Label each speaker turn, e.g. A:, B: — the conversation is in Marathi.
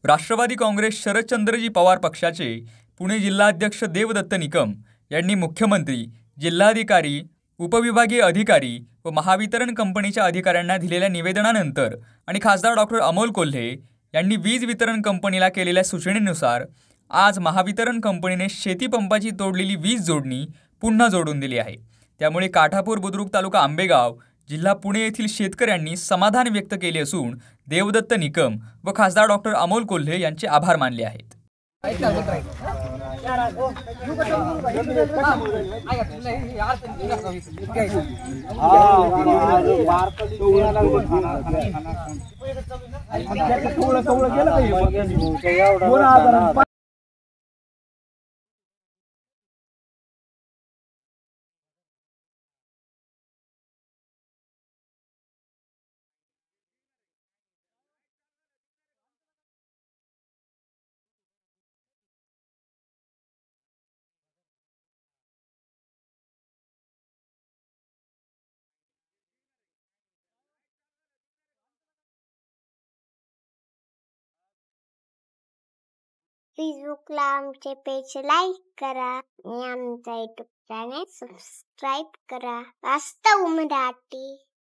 A: राष्ट्रवादी काँग्रेस शरदचंद्रजी पवार पक्षाचे पुणे जिल्हाध्यक्ष देवदत्त निकम यांनी मुख्यमंत्री, जिल्हाधिकारी, उपविभागीय अधिकारी व महावितरण कंपनीच्या अधिकाऱ्यांना दिलेल्या निवेदनानंतर आणि खासदार डॉक्टर अमोल कोल्हे यांनी वीज वितरण कंपनीला केलेल्या सूचनेनुसार आज महावितरण कंपनीने शेतीपंपाची तोडलेली वीज जोडणी पुन्हा जोडून दिली आहे। त्यामुळे काठापूर, बुद्रुक तालुका आंबेगाव, जिल्हा पुणे येथील शेतकऱ्यांनी समाधान व्यक्त केले असून देवदत्त निकम व खासदार डॉक्टर अमोल कोल्हे यांचे आभार मानले आहेत।
B: फेसबुकला आमचे पेज लाईक करा आणि आमचा यूट्यूब चॅनेल सबस्क्राईब करा। वास्तव मराठी।